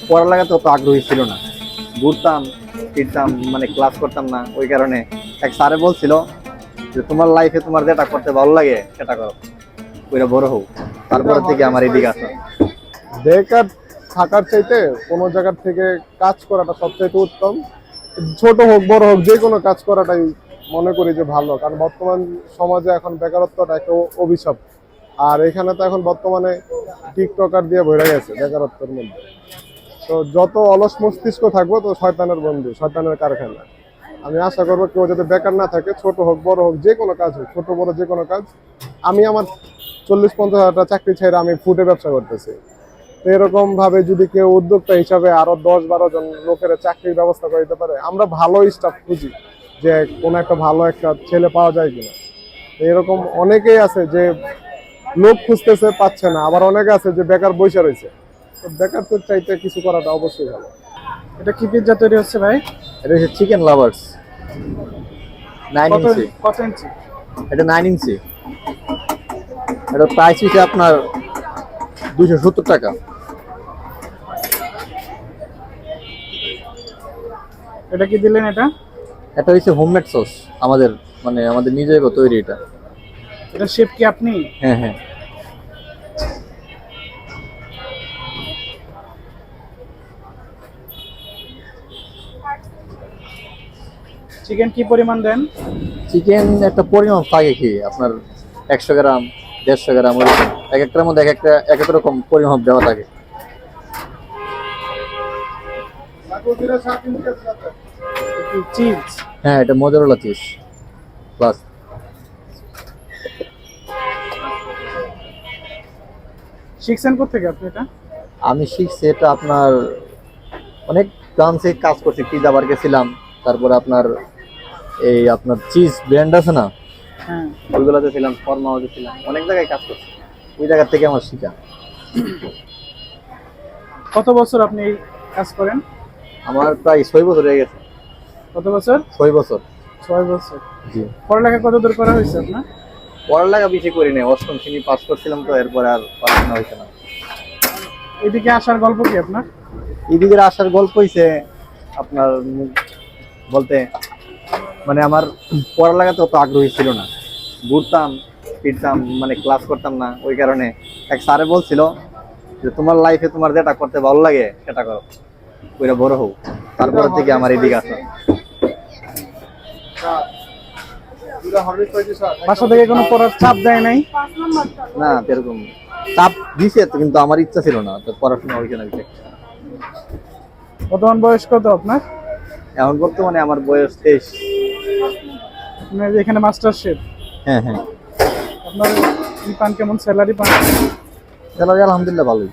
পড়ালেখাতে অত আগ্রহী ছিল না, ঘুরতাম ফিরতাম, মানে ক্লাস করতাম না। ওই কারণে এক স্যারে বলছিল যে তোমার লাইফে তোমার যেটা করতে ভালো লাগে সেটা করো, ওইটা বড় হোক। তারপরে থেকে আমার এদিকে আসা। বেকার থাকার চাইতে কোনো জায়গার থেকে কাজ করাটা সবচাইতে উত্তম। ছোট হোক বড় হোক যে কোনো কাজ করাটাই মনে করি যে ভালো, কারণ বর্তমান সমাজে এখন বেকারত্বটা একটা অভিশাপ। আর এখানে তো এখন বর্তমানে টিকটকার দিয়ে ভরে গেছে বেকারত্বের মধ্যে। তো যত অলস মস্তিষ্ক থাকবো তো শয়তানের বন্ধু, শয়তানের কারখানা। আমি আশা করবো কেউ যাতে বেকার না থাকে, ছোট হোক বড় হোক যে কোনো কাজ হোক, ছোট বড় যে কোনো কাজ। আমি আমার 40-50 হাজার টাকা চাকরি ছেড়ে আমি ফুডে ব্যবসা করতেছি। তো এরকম ভাবে যদি কেউ উদ্যোক্তা হিসাবে আরো 10-12 জন লোকের চাকরির ব্যবস্থা করে দিতে পারে, আমরা ভালো স্টাফ খুঁজি যে কোনো একটা ভালো একটা ছেলে পাওয়া যায় কিনা। এরকম অনেকেই আছে যে লোক খুঁজতেছে পাচ্ছে না, আবার অনেকে আছে যে বেকার বসে রয়েছে। তো বেকার তো চাইতে কিছু করাটা অবশ্যই ভালো। এটা কি পিৎজা তৈরি হচ্ছে ভাই? এটা হচ্ছে চিকেন লাভার্স 9 কত ইঞ্চি। কত ইঞ্চি? এটা 9 ইঞ্চি। এটা প্রাইস হচ্ছে আপনার 270 টাকা। এটা কি দিলেন এটা? এটা হচ্ছে হোমমেড সস, আমাদের মানে আমাদের নিজের তৈরি এটা। এটা শেফ কি আপনি? হ্যাঁ হ্যাঁ। চিকেন কি পরিমাণ দেন? চিকেন একটা পরিমাণ থাকে কি আপনার 100 গ্রাম 150 গ্রাম, ওরকম এক একটার মধ্যে এক এক রকম পরিমাপ দেওয়া থাকে। চিজ? হ্যাঁ, এটা মোজারেলা চিজ প্লাস। শিখছেন কোথেকে আপনি এটা? আমি শিখছি এটা আপনার অনেক ফ্রান্সে কাজ করছি, পিজা বার গেছিলাম, তারপরে আপনার এই আপনার চিজ ব্র্যান্ড আছে না, হ্যাঁ। ওইগুলোতে ছিলাম, ফর্মা হাউসে ছিলাম, অনেক জায়গায় কাজ করছি। ওই জায়গা থেকে আমার শিখা। কত বছর আপনি এই কাজ করেন? আমার প্রায় 6 বছর হয়ে গেছে। কত বছর? 6 বছর। 6 বছর। জি। পড়ালেখা কত দূর করা হয়েছে আপনার? পড়ালেখা বেশি করি নাই, 8ম শ্রেণী পাস করছিলাম, তো এরপরে আর পড়াশোনা হয়েছে না। এদিকে আসার গল্প কি আপনার? এদিকে আসার গল্প হইছে আপনার বলতে, মানে আমার পড়ালেখাতে অত আগ্রহী ছিল না, ঘুরতাম ফিরতাম, মানে ক্লাস করতাম না। ওই কারণে এক স্যারে বলছিল যে তোমার লাইফে তোমার যেটা করতে ভালো লাগে সেটা করো, ওইটা বড় হোক। তারপরে থেকে আমার এদিকে আসা। বাসা থেকে কোনো পড়ার চাপ দেয় নাই? না, এরকম চাপ দিছে তো, কিন্তু আমার ইচ্ছা ছিল না, তো পড়াশোনা হয়েছে না বিশেষ। বর্তমান বয়স কত আপনার? এখন বর্তমানে আমার বয়স 23। আপনি এখানে মাস্টার শেফ? হ্যাঁ হ্যাঁ। আপনার কি পান, কেমন স্যালারি পান? স্যালারি আলহামদুলিল্লাহ ভালোই।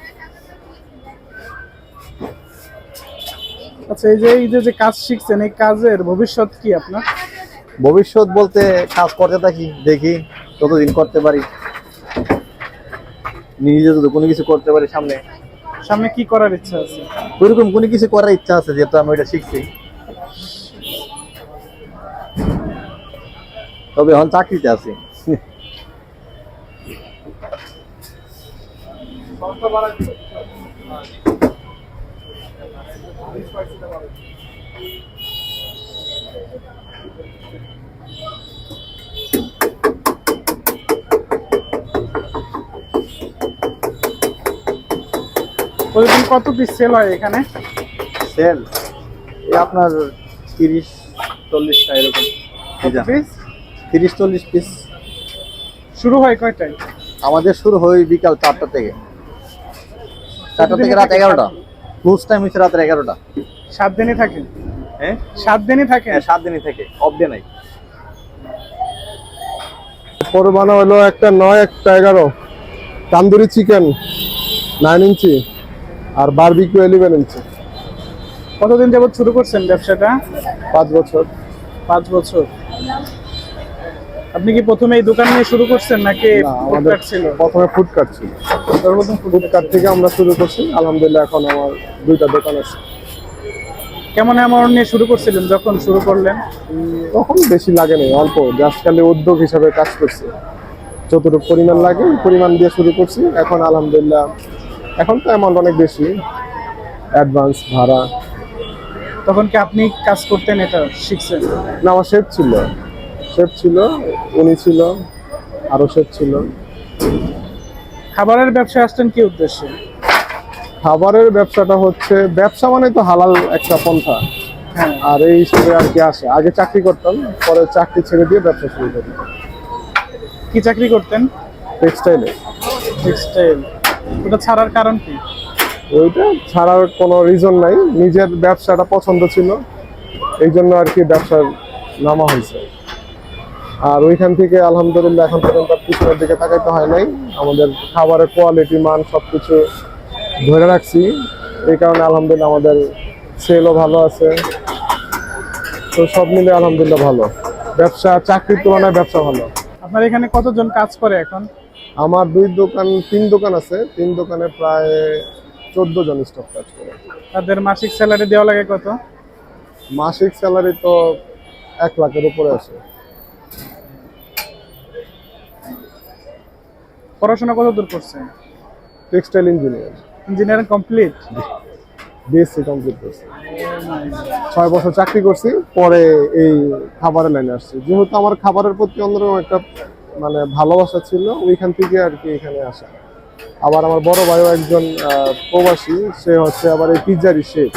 আচ্ছা, এই যে কাজ শিখছেন, এই কাজের ভবিষ্যৎ কি আপনার? ভবিষ্যৎ বলতে কাজ করতে থাকি, দেখি কতদিন করতে পারি, নিজে যদি কোনো কিছু করতে পারি সামনে। সামনে কি করার ইচ্ছা আছে? ওইরকম কোনো কিছু করার ইচ্ছা আছে, যেহেতু আমি এটা শিখছি। তবে এখন চাকরিতে আছি। প্রতিদিন কত পিস সেল হয় এখানে? সেল এই আপনার 30-40টা এরকম। কত পিস? 30-40 পিস। শুরু হয় কয়টায়? আমাদের শুরু হয় বিকাল 4টা থেকে, 4টা থেকে রাত 11টা। ক্লোজ টাইম হচ্ছে রাত 11টা। 7 দিনই থাকে? হ্যাঁ 7 দিনই থাকে? হ্যাঁ, 7 দিনই থেকে, অফ ডে নাই। পরমানা হলো একটা 9, একটা 11 তান্দুরি চিকেন 9 ইঞ্চি আর বারবিকিউ 11 ইঞ্চি। কতদিন যাবত শুরু করছেন ব্যবসাটা? 5 বছর। 5 বছর। আপনি কি প্রথমে এই দোকান নিয়ে শুরু করছেন নাকি না, ফুড আমাদের কার্ট ছিল? প্রথমে ফুড কার্ট ছিল। সর্বপ্রথম ফুড কার্ট থেকে আমরা শুরু করছি, আলহামদুলিল্লাহ এখন আমার 2টা দোকান আছে। কেমন অ্যামাউন্ট নিয়ে শুরু করছিলেন যখন শুরু করলেন? তখন বেশি লাগে নাই, অল্প, জাস্ট খালি উদ্যোগ হিসাবে কাজ করছি। যতটুকু পরিমাণ লাগে পরিমাণ দিয়ে শুরু করছি। এখন আলহামদুলিল্লাহ এখন তো অ্যামাউন্ট অনেক বেশি, অ্যাডভান্স ভাড়া। তখন কি আপনি কাজ করতেন, এটা শিখছেন? না, আমার শেফ ছিল, উনি ছিল, আরো শেফ ছিল। খাবারের ব্যবসায় আসছেন কি উদ্দেশ্যে? খাবারের ব্যবসাটা হচ্ছে, ব্যবসা মানে তো হালাল একটা পন্থা, হ্যাঁ। আর এই হিসেবে আর কি আসে। আগে চাকরি করতাম, পরে চাকরি ছেড়ে দিয়ে ব্যবসা শুরু করি। কি চাকরি করতেন? টেক্সটাইলে। টেক্সটাইল। ওটা ছাড়ার কারণ কি? ওইটা ছাড়ার কোনো রিজন নাই, নিজের ব্যবসাটা পছন্দ ছিল, এই জন্য আর কি ব্যবসার নামা হয়েছে। আর ওইখান থেকে আলহামদুলিল্লাহ এখন পর্যন্ত আর পিছনের দিকে তাকাইতে হয় নাই। আমাদের খাবারের কোয়ালিটি, মান সবকিছু ধরে রাখছি, এই কারণে আলহামদুলিল্লাহ আমাদের সেলও ভালো আছে। তো সব মিলে আলহামদুলিল্লাহ ভালো। ব্যবসা, চাকরির তুলনায় ব্যবসা ভালো। আপনার এখানে কতজন কাজ করে এখন? আমার তিন দোকান আছে, তিন দোকানে প্রায় 14 জন স্টাফ কাজ করে। তাদের মাসিক স্যালারি দেওয়া লাগে কত? মাসিক স্যালারি তো 1 লাখের উপরে আছে। পড়াশোনা কত দূর করছেন? Textile engineer, engineering complete? BSc complete করছি। 6 বছর চাকরি করছি, পরে এই খাবারের লাইনে আসছি। যেহেতু আমার খাবারের প্রতি অন্যরকম একটা মানে ভালোবাসা ছিল, ওইখান থেকে আর কি এখানে আসা। আবার আমার বড় ভাইও একজন প্রবাসী, সে হচ্ছে আবার এই পিৎজারই শেফ,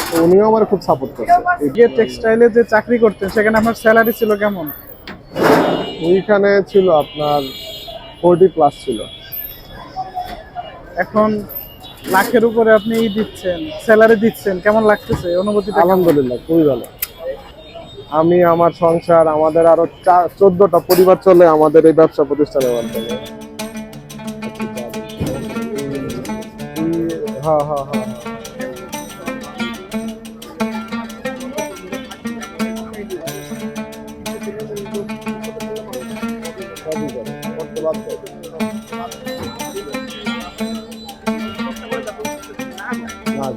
তো উনিও আমার খুব সাপোর্ট করছে। যে টেক্সটাইলে যে চাকরি করতেন সেখানে আপনার স্যালারি ছিল কেমন? ওইখানে ছিল আপনার 40+ ছিল। এখন লাখের উপরে আপনি দিচ্ছেন, স্যালারি দিচ্ছেন, কেমন লাগতেছে অনুভূতিটা? আলহামদুলিল্লাহ খুবই ভালো। আমি, আমার সংসার, আমাদের আরো 14টা পরিবার চলে আমাদের এই ব্যবসা প্রতিষ্ঠানের মাধ্যমে। হ্যাঁ হ্যাঁ হ্যাঁ। সবই করে, করতে বাধ্য। না।